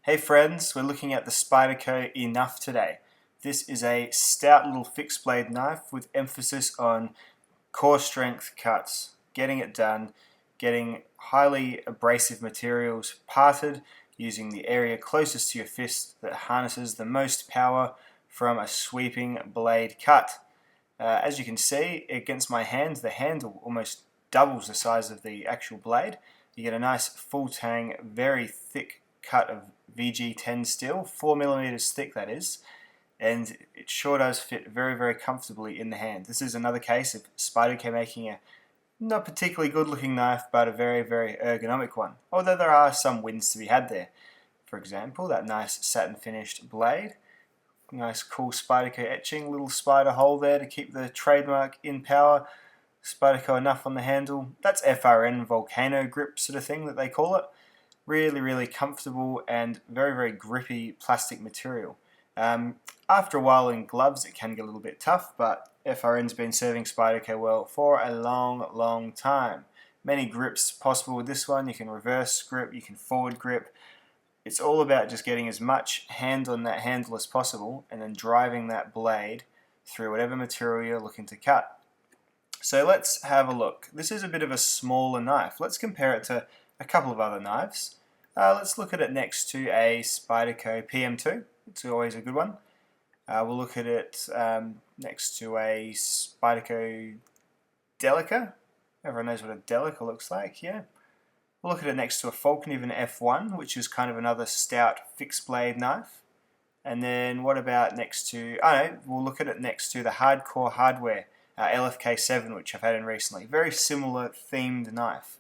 Hey friends, we're looking at the Spyderco Enough today. This is a stout little fixed blade knife with emphasis on core strength cuts, getting it done, getting highly abrasive materials parted using the area closest to your fist that harnesses the most power from a sweeping blade cut. As you can see against my hand, the handle almost doubles the size of the actual blade. You get a nice full tang, very thick cut of VG10 steel, 4mm thick that is, and it sure does fit very, very comfortably in the hand. This is another case of Spyderco making a not particularly good looking knife, but a very, very ergonomic one, although there are some wins to be had there. For example, that nice satin finished blade, nice cool Spyderco etching, little spider hole there to keep the trademark in power. Spyderco Enough on the handle. That's FRN volcano grip sort of thing that they call it. Really, really comfortable and very, very grippy plastic material. After a while in gloves it can get a little bit tough, but FRN's been serving Spyderco well for a long, long time. Many grips possible with this one. You can reverse grip, you can forward grip. It's all about just getting as much hand on that handle as possible and then driving that blade through whatever material you're looking to cut. So let's have a look. This is a bit of a smaller knife. Let's compare it to a couple of other knives. Let's look at it next to a Spyderco PM2. It's always a good one. We'll look at it next to a Spyderco Delica. Everyone knows what a Delica looks like, yeah. We'll look at it next to a Falkniven F1, which is kind of another stout fixed blade knife. And then what about next to, we'll look at it next to the Hardcore Hardware LFK7, which I've had in recently. Very similar themed knife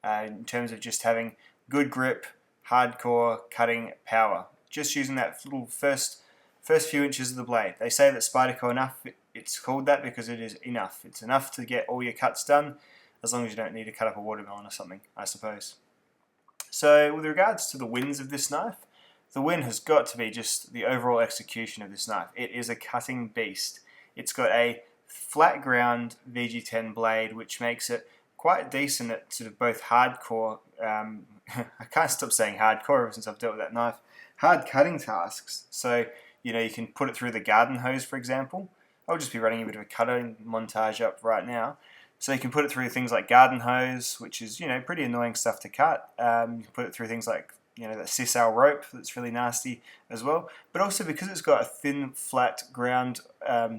in terms of just having good grip, hardcore cutting power. Just using that little first few inches of the blade. They say that Spyderco Enough, it's called that because it is enough. It's enough to get all your cuts done, as long as you don't need to cut up a watermelon or something, I suppose. So with regards to the wins of this knife, the win has got to be just the overall execution of this knife. It is a cutting beast. It's got a flat ground VG10 blade, which makes it quite decent at sort of both hardcore, I can't stop saying hardcore ever since I've dealt with that knife, hard cutting tasks. So, you can put it through the garden hose, for example. I'll just be running a bit of a cutting montage up right now. So you can put it through things like garden hose, which is, pretty annoying stuff to cut. You can put it through things like, that sisal rope that's really nasty as well. But also because it's got a thin, flat ground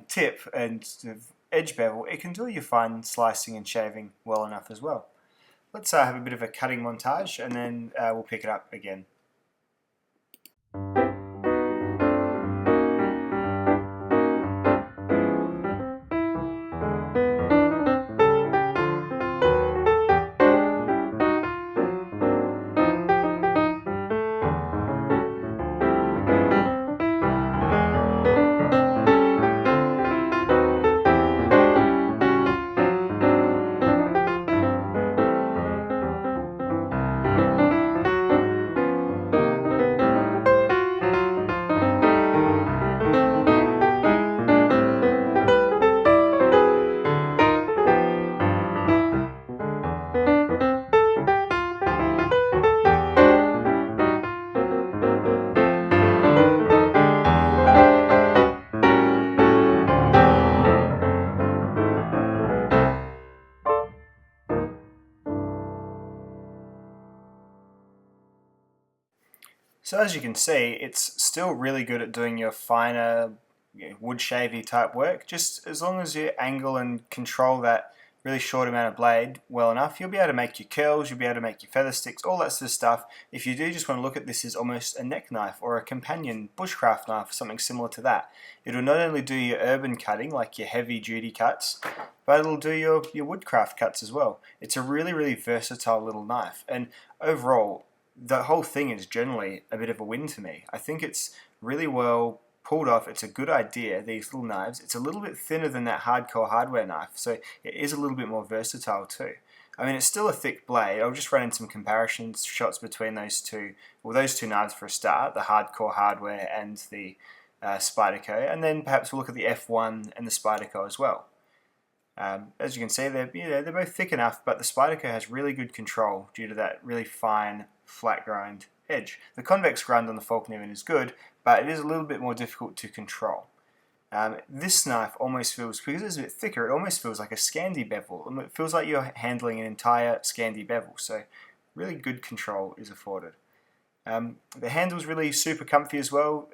tip and sort of edge bevel, it can do your fine slicing and shaving well enough as well. Let's have a bit of a cutting montage and then we'll pick it up again. So as you can see, it's still really good at doing your finer wood shavy type work. Just as long as you angle and control that really short amount of blade well enough, you'll be able to make your curls, you'll be able to make your feather sticks, all that sort of stuff. If you do just want to look at this as almost a neck knife or a companion bushcraft knife or something similar to that, it'll not only do your urban cutting, like your heavy duty cuts, but it'll do your woodcraft cuts as well. It's a really, really versatile little knife, and overall, the whole thing is generally a bit of a win to me. I think it's really well pulled off. It's a good idea, these little knives. It's a little bit thinner than that Hardcore Hardware knife, so it is a little bit more versatile too. I mean, it's still a thick blade. I'll just run in some comparison shots between those two knives for a start, the Hardcore Hardware and the Spyderco, and then perhaps we'll look at the F1 and the Spyderco as well. As you can see, they're both thick enough, but the Spyderco has really good control due to that really fine, flat grind edge. The convex grind on the Falk Newman is good, but it is a little bit more difficult to control. This knife almost feels, because it's a bit thicker, it almost feels like a Scandi bevel. It feels like you're handling an entire Scandi bevel, so really good control is afforded. The handle's really super comfy as well,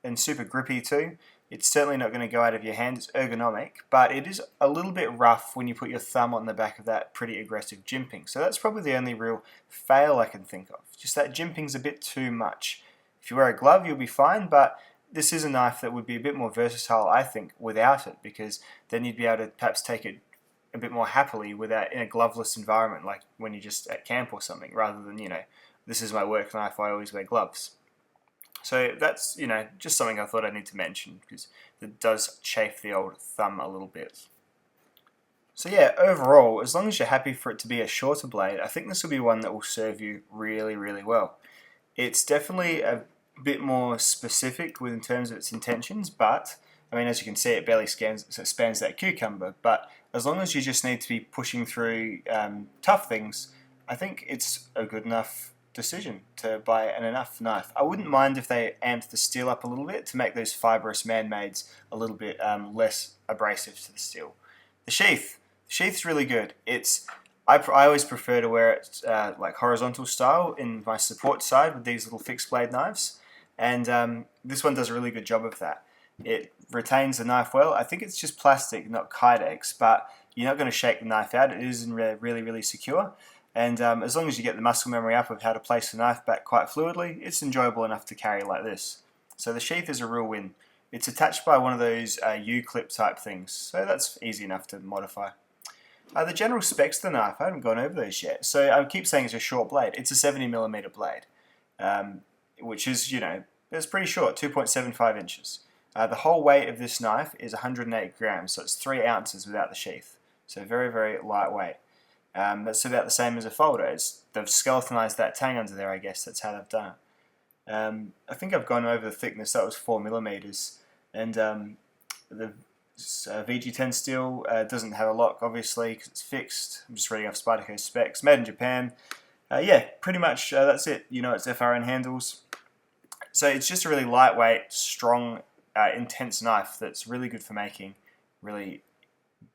and super grippy too. It's certainly not going to go out of your hand, it's ergonomic, but it is a little bit rough when you put your thumb on the back of that pretty aggressive jimping. So that's probably the only real fail I can think of. Just that jimping's a bit too much. If you wear a glove, you'll be fine, but this is a knife that would be a bit more versatile, I think, without it, because then you'd be able to perhaps take it a bit more happily without in a gloveless environment, like when you're just at camp or something, rather than, this is my work knife, I always wear gloves. So that's, just something I thought I need to mention, because it does chafe the old thumb a little bit. So yeah, overall, as long as you're happy for it to be a shorter blade, I think this will be one that will serve you really, really well. It's definitely a bit more specific in terms of its intentions, but I mean, as you can see, it barely spans that cucumber. But as long as you just need to be pushing through tough things, I think it's a good enough decision to buy an enough knife. I wouldn't mind if they amped the steel up a little bit to make those fibrous man-mades a little bit less abrasive to the steel. The sheath's really good. I always prefer to wear it like horizontal style in my support side with these little fixed blade knives, and this one does a really good job of that. It retains the knife well. I think it's just plastic, not Kydex, but you're not going to shake the knife out. It is really, really secure. And as long as you get the muscle memory up of how to place the knife back quite fluidly, it's enjoyable enough to carry like this. So the sheath is a real win. It's attached by one of those U-clip type things, so that's easy enough to modify. The general specs of the knife, I haven't gone over those yet. So I keep saying it's a short blade. It's a 70mm blade, which is, it's pretty short, 2.75 inches. The whole weight of this knife is 108 grams, so it's 3 ounces without the sheath. So very, very lightweight. That's about the same as a folder. They've skeletonized that tang under there, I guess. That's how they've done it. I think I've gone over the thickness. That was 4mm. And the VG10 steel doesn't have a lock, obviously, because it's fixed. I'm just reading off Spyderco specs. Made in Japan. Yeah, pretty much that's it. It's FRN handles. So it's just a really lightweight, strong, intense knife that's really good for making really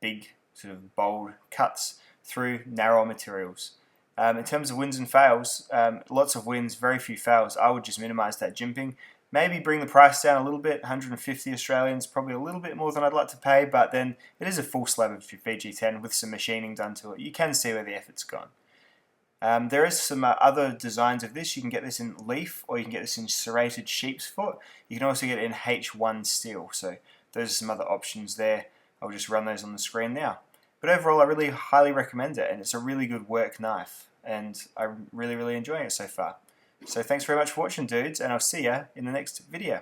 big, sort of bold cuts through narrow materials. In terms of wins and fails, lots of wins, very few fails. I would just minimise that jimping. Maybe bring the price down a little bit, 150 Australians, probably a little bit more than I'd like to pay, but then it is a full slab of your VG10 with some machining done to it. You can see where the effort's gone. There is some other designs of this. You can get this in leaf, or you can get this in serrated sheep's foot. You can also get it in H1 steel, so those are some other options there. I'll just run those on the screen now. But overall, I really highly recommend it, and it's a really good work knife, and I'm really, really enjoying it so far. So thanks very much for watching, dudes, and I'll see ya in the next video.